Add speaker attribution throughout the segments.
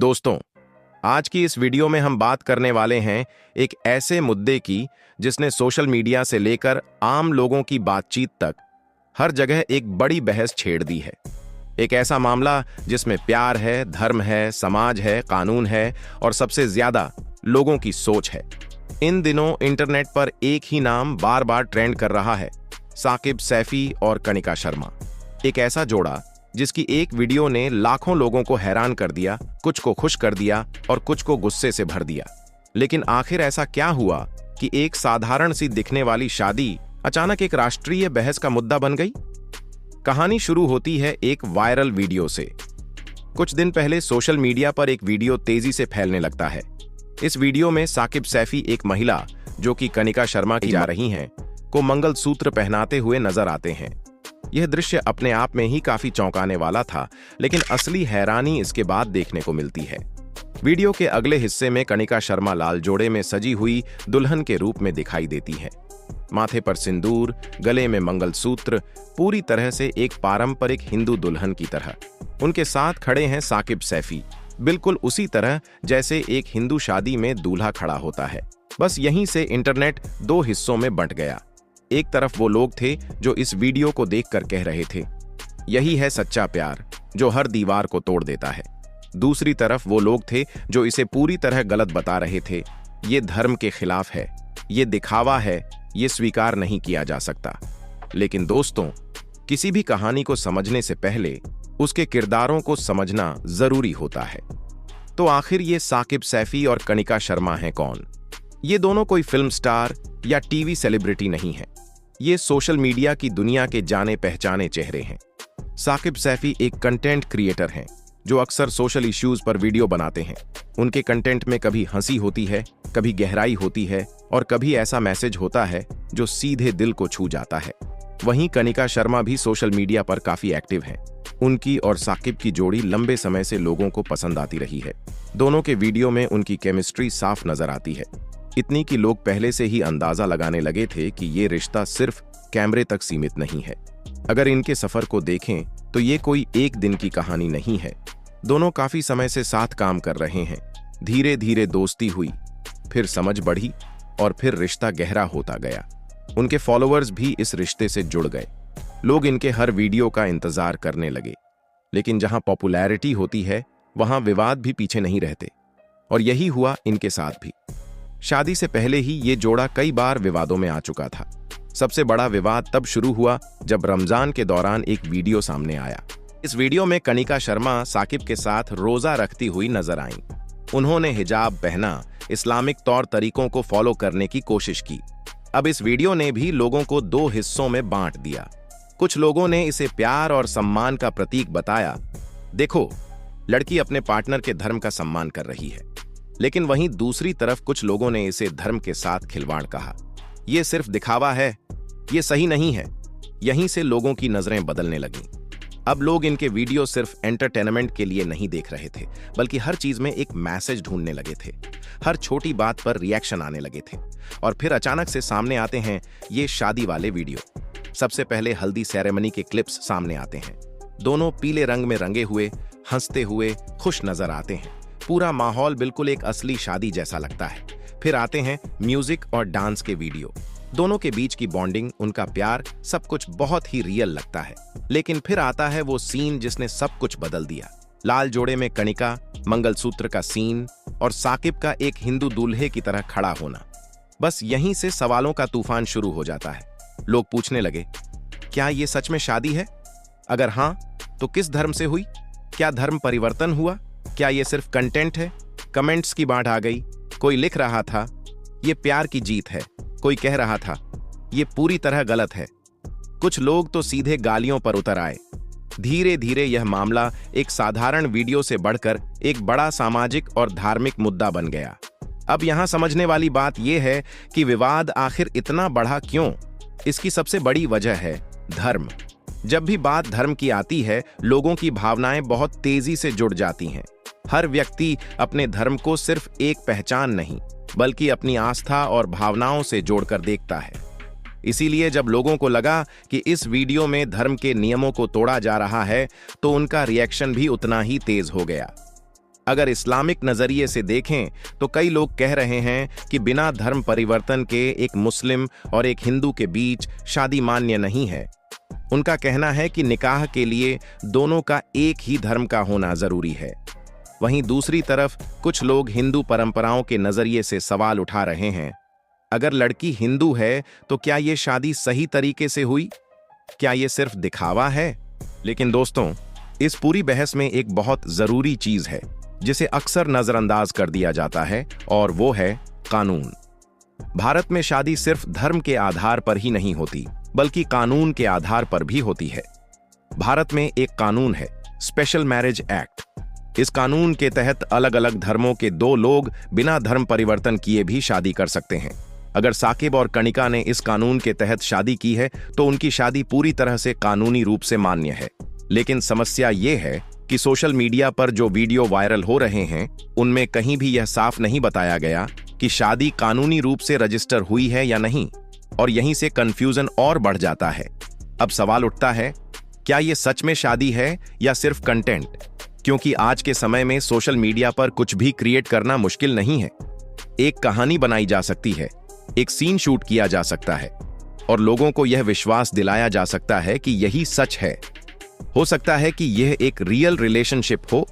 Speaker 1: दोस्तों, आज की इस वीडियो में हम बात करने वाले हैं एक ऐसे मुद्दे की जिसने सोशल मीडिया से लेकर आम लोगों की बातचीत तक हर जगह एक बड़ी बहस छेड़ दी है। एक ऐसा मामला जिसमें प्यार है, धर्म है, समाज है, कानून है और सबसे ज्यादा लोगों की सोच है। इन दिनों इंटरनेट पर एक ही नाम बार बार ट्रेंड कर रहा है, साकिब सैफी और कनिका शर्मा। एक ऐसा जोड़ा जिसकी एक वीडियो ने लाखों लोगों को हैरान कर दिया, कुछ को खुश कर दिया और कुछ को गुस्से से भर दिया। लेकिन आखिर ऐसा क्या हुआ कि एक साधारण सी दिखने वाली शादी अचानक एक राष्ट्रीय बहस का मुद्दा बन गई? कहानी शुरू होती है एक वायरल वीडियो से। कुछ दिन पहले सोशल मीडिया पर एक वीडियो तेजी से फैलने लगता है। इस वीडियो में साकिब सैफी एक महिला जो कि कनिका शर्मा की जा रही हैं को मंगलसूत्र पहनाते हुए नजर आते हैं। यह दृश्य अपने आप में ही काफी चौंकाने वाला था, लेकिन असली हैरानी इसके बाद देखने को मिलती है। वीडियो के अगले हिस्से में कनिका शर्मा लाल जोड़े में सजी हुई दुल्हन के रूप में दिखाई देती है। माथे पर सिंदूर, गले में मंगलसूत्र, पूरी तरह से एक पारंपरिक हिंदू दुल्हन की तरह। उनके साथ खड़े हैं साकिब सैफी, बिल्कुल उसी तरह जैसे एक हिंदू शादी में दूल्हा खड़ा होता है। बस यहीं से इंटरनेट दो हिस्सों में बंट गया। एक तरफ वो लोग थे जो इस वीडियो को देखकर कह रहे थे, यही है सच्चा प्यार जो हर दीवार को तोड़ देता है। दूसरी तरफ वो लोग थे जो इसे पूरी तरह गलत बता रहे थे, ये धर्म के खिलाफ है, ये दिखावा है, ये स्वीकार नहीं किया जा सकता। लेकिन दोस्तों, किसी भी कहानी को समझने से पहले उसके किरदारों को समझना जरूरी होता है। तो आखिर ये साकिब सैफी और कनिका शर्मा हैं कौन? ये दोनों कोई फिल्म स्टार या टीवी सेलिब्रिटी नहीं है। ये सोशल मीडिया की दुनिया के जाने पहचाने चेहरे हैं। साकिब सैफी एक कंटेंट क्रिएटर हैं जो अक्सर सोशल इश्यूज पर वीडियो बनाते हैं। उनके कंटेंट में कभी हंसी होती है, कभी गहराई होती है और कभी ऐसा मैसेज होता है जो सीधे दिल को छू जाता है। वहीं कनिका शर्मा भी सोशल मीडिया पर काफी एक्टिव हैं। उनकी और साकिब की जोड़ी लंबे समय से लोगों को पसंद आती रही है। दोनों के वीडियो में उनकी केमिस्ट्री साफ नजर आती है, इतनी कि लोग पहले से ही अंदाजा लगाने लगे थे कि ये रिश्ता सिर्फ कैमरे तक सीमित नहीं है। अगर इनके सफर को देखें तो ये कोई एक दिन की कहानी नहीं है। दोनों काफी समय से साथ काम कर रहे हैं। धीरे धीरे दोस्ती हुई, फिर समझ बढ़ी और फिर रिश्ता गहरा होता गया। उनके फॉलोअर्स भी इस रिश्ते से जुड़ गए। लोग इनके हर वीडियो का इंतजार करने लगे। लेकिन जहां पॉपुलैरिटी होती है वहां विवाद भी पीछे नहीं रहते, और यही हुआ इनके साथ भी। शादी से पहले ही ये जोड़ा कई बार विवादों में आ चुका था। सबसे बड़ा विवाद तब शुरू हुआ जब रमजान के दौरान एक वीडियो सामने आया। इस वीडियो में कनिका शर्मा साकिब के साथ रोजा रखती हुई नजर आईं। उन्होंने हिजाब पहना, इस्लामिक तौर तरीकों को फॉलो करने की कोशिश की। अब इस वीडियो ने भी लोगों को दो हिस्सों में बांट दिया। कुछ लोगों ने इसे प्यार और सम्मान का प्रतीक बताया, देखो लड़की अपने पार्टनर के धर्म का सम्मान कर रही है। लेकिन वहीं दूसरी तरफ कुछ लोगों ने इसे धर्म के साथ खिलवाड़ कहा, ये सिर्फ दिखावा है, ये सही नहीं है। यहीं से लोगों की नजरें बदलने लगीं। अब लोग इनके वीडियो सिर्फ एंटरटेनमेंट के लिए नहीं देख रहे थे, बल्कि हर चीज में एक मैसेज ढूंढने लगे थे। हर छोटी बात पर रिएक्शन आने लगे थे। और फिर अचानक से सामने आते हैं ये शादी वाले वीडियो। सबसे पहले हल्दी सेरेमनी के क्लिप्स सामने आते हैं। दोनों पीले रंग में रंगे हुए, हंसते हुए, खुश नजर आते हैं। पूरा माहौल बिल्कुल एक असली शादी जैसा लगता है। फिर आते हैं म्यूजिक और डांस के वीडियो। दोनों के बीच की बॉन्डिंग, उनका प्यार, सब कुछ बहुत ही रियल लगता है। लेकिन फिर आता है वो सीन जिसने सब कुछ बदल दिया। लाल जोड़े में कनिका, मंगलसूत्र का सीन और साकिब का एक हिंदू दूल्हे की तरह खड़ा होना। बस यहीं से सवालों का तूफान शुरू हो जाता है। लोग पूछने लगे, क्या ये सच में शादी है? अगर हाँ, तो किस धर्म से हुई? क्या धर्म परिवर्तन हुआ? क्या ये सिर्फ कंटेंट है? कमेंट्स की बाढ़ आ गई। कोई लिख रहा था, ये प्यार की जीत है। कोई कह रहा था, ये पूरी तरह गलत है। कुछ लोग तो सीधे गालियों पर उतर आए। धीरे धीरे यह मामला एक साधारण वीडियो से बढ़कर एक बड़ा सामाजिक और धार्मिक मुद्दा बन गया। अब यहां समझने वाली बात यह है कि विवाद आखिर इतना बढ़ा क्यों? इसकी सबसे बड़ी वजह है धर्म। जब भी बात धर्म की आती है, लोगों की भावनाएं बहुत तेजी से जुड़ जाती हैं। हर व्यक्ति अपने धर्म को सिर्फ एक पहचान नहीं, बल्कि अपनी आस्था और भावनाओं से जोड़कर देखता है। इसीलिए जब लोगों को लगा कि इस वीडियो में धर्म के नियमों को तोड़ा जा रहा है, तो उनका रिएक्शन भी उतना ही तेज हो गया। अगर इस्लामिक नजरिए से देखें तो कई लोग कह रहे हैं कि बिना धर्म परिवर्तन के एक मुस्लिम और एक हिंदू के बीच शादी मान्य नहीं है। उनका कहना है कि निकाह के लिए दोनों का एक ही धर्म का होना जरूरी है। वहीं दूसरी तरफ कुछ लोग हिंदू परंपराओं के नजरिए से सवाल उठा रहे हैं, अगर लड़की हिंदू है तो क्या ये शादी सही तरीके से हुई? क्या ये सिर्फ दिखावा है? लेकिन दोस्तों, इस पूरी बहस में एक बहुत जरूरी चीज है जिसे अक्सर नजरअंदाज कर दिया जाता है, और वो है कानून। भारत में शादी सिर्फ धर्म के आधार पर ही नहीं होती, बल्कि कानून के आधार पर भी होती है। भारत में एक कानून है, स्पेशल मैरिज एक्ट। इस कानून के तहत अलग अलग धर्मों के दो लोग बिना धर्म परिवर्तन किए भी शादी कर सकते हैं। अगर साकिब और कणिका ने इस कानून के तहत शादी की है तो उनकी शादी पूरी तरह से कानूनी रूप से मान्य है। लेकिन समस्या ये है कि सोशल मीडिया पर जो वीडियो वायरल हो रहे हैं उनमें कहीं भी यह साफ नहीं बताया गया कि शादी कानूनी रूप से रजिस्टर हुई है या नहीं, और यहीं से कंफ्यूजन और बढ़ जाता है। अब सवाल उठता है, क्या यह सच में शादी है या सिर्फ कंटेंट? क्योंकि आज के समय में सोशल मीडिया पर कुछ भी क्रिएट करना मुश्किल नहीं है। एक कहानी बनाई जा सकती है, एक सीन शूट किया जा सकता है और लोगों को यह विश्वास दिलाया जा सकता है कि यही सच है। हो सकता है कि यह एक रियल रिलेशनशिप हो,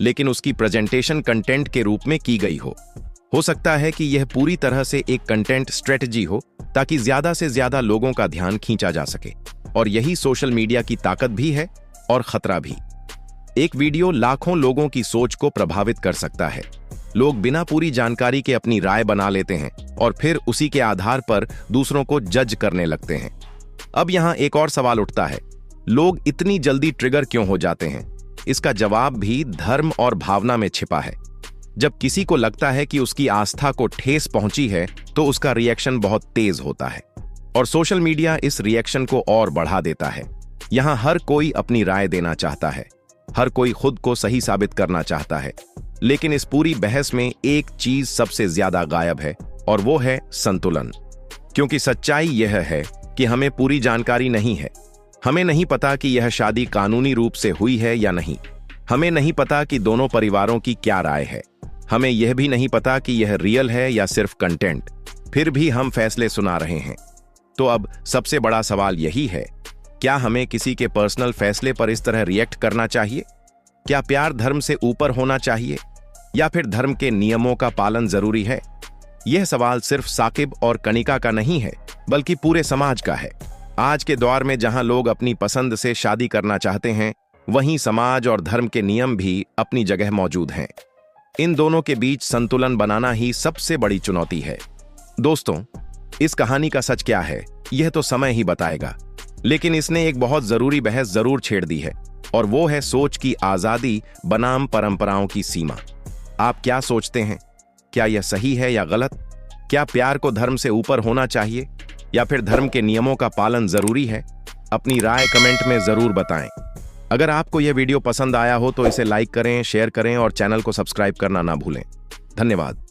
Speaker 1: लेकिन उसकी प्रेजेंटेशन कंटेंट के रूप में की गई हो सकता है कि यह पूरी तरह से एक कंटेंट स्ट्रेटजी हो ताकि ज्यादा से ज्यादा लोगों का ध्यान खींचा जा सके। और यही सोशल मीडिया की ताकत भी है और खतरा भी। एक वीडियो लाखों लोगों की सोच को प्रभावित कर सकता है। लोग बिना पूरी जानकारी के अपनी राय बना लेते हैं और फिर उसी के आधार पर दूसरों को जज करने लगते हैं। अब यहां एक और सवाल उठता है, लोग इतनी जल्दी ट्रिगर क्यों हो जाते हैं? इसका जवाब भी धर्म और भावना में छिपा है। जब किसी को लगता है कि उसकी आस्था को ठेस पहुंची है तो उसका रिएक्शन बहुत तेज होता है, और सोशल मीडिया इस रिएक्शन को और बढ़ा देता है। यहां हर कोई अपनी राय देना चाहता है, हर कोई खुद को सही साबित करना चाहता है। लेकिन इस पूरी बहस में एक चीज सबसे ज्यादा गायब है, और वो है संतुलन। क्योंकि सच्चाई यह है कि हमें पूरी जानकारी नहीं है। हमें नहीं पता कि यह शादी कानूनी रूप से हुई है या नहीं। हमें नहीं पता कि दोनों परिवारों की क्या राय है। हमें यह भी नहीं पता कि यह रियल है या सिर्फ कंटेंट। फिर भी हम फैसले सुना रहे हैं। तो अब सबसे बड़ा सवाल यही है, क्या हमें किसी के पर्सनल फैसले पर इस तरह रिएक्ट करना चाहिए? क्या प्यार धर्म से ऊपर होना चाहिए, या फिर धर्म के नियमों का पालन जरूरी है? यह सवाल सिर्फ साकिब और कणिका का नहीं है, बल्कि पूरे समाज का है। आज के दौर में जहां लोग अपनी पसंद से शादी करना चाहते हैं, वहीं समाज और धर्म के नियम भी अपनी जगह मौजूद हैं। इन दोनों के बीच संतुलन बनाना ही सबसे बड़ी चुनौती है। दोस्तों, इस कहानी का सच क्या है, यह तो समय ही बताएगा। लेकिन इसने एक बहुत जरूरी बहस जरूर छेड़ दी है, और वो है सोच की आजादी बनाम परंपराओं की सीमा। आप क्या सोचते हैं? क्या यह सही है या गलत? क्या प्यार को धर्म से ऊपर होना चाहिए, या फिर धर्म के नियमों का पालन जरूरी है? अपनी राय कमेंट में जरूर बताएं। अगर आपको यह वीडियो पसंद आया हो तो इसे लाइक करें, शेयर करें और चैनल को सब्सक्राइब करना ना भूलें। धन्यवाद।